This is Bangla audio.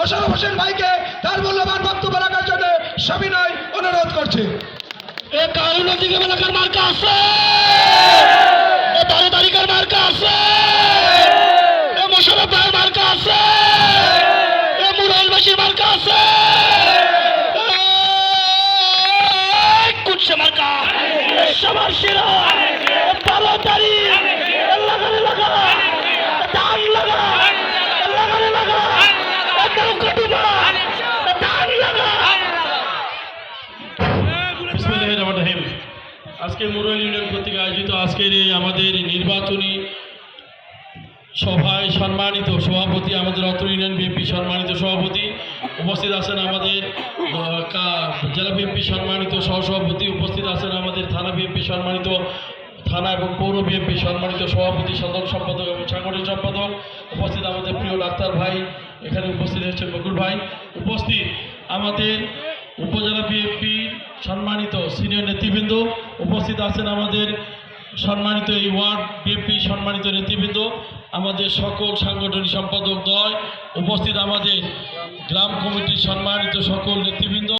মোশাররফ হোসেন ভাইকে তার মূল্যবান বক্তব্য রাখার জন্য সবিনয় অনুরোধ করছি। এ কারণ দিকে এলাকার মার্কা আছে, এ 12 তারিখের মার্কা আছে, এ মোশাররফ ভাইয়ের মার্কা আছে, এ মুরাইলবাসীর মার্কা আছে, কুৎসা মার্কা সবার সেরা 12 তারিখ লাগানে লাগা দান লাগা লাগানে লাগা নৌকা ডুবা দান লাগা। বিসমিল্লাহিররহমানিররহিম। আজকে মুরাইল ইউনিয়ন কর্তৃক আয়োজিত আজকের এই আমাদের নির্বাচনী সভায় সম্মানিত সভাপতি, আমাদের অত্র ইউনিয়ন বিএনপি সম্মানিত সভাপতি উপস্থিত আছেন, আমাদের জেলা বিএনপি সম্মানিত সহসভাপতি উপস্থিত আছেন, আমাদের থানা বিএনপি সম্মানিত থানা এবং পৌর বিএনপি সম্মানিত সভাপতি, সাধারণ সম্পাদক এবং সাংগঠনিক সম্পাদক উপস্থিত, আমাদের প্রিয় ডাক্তার ভাই এখানে উপস্থিত হচ্ছেন, বকুল ভাই উপস্থিত, আমাদের উপজেলা বিএনপির সম্মানিত সিনিয়র নেতৃবৃন্দ উপস্থিত আছেন, আমাদের সম্মানিত এই ওয়ার্ড বিএনপি সম্মানিত নেতৃবৃন্দ, আমাদের সকল সাংগঠনিক সম্পাদক দল উপস্থিত, আমাদের গ্রাম কমিটির সম্মানিত সকল নেতৃবৃন্দ।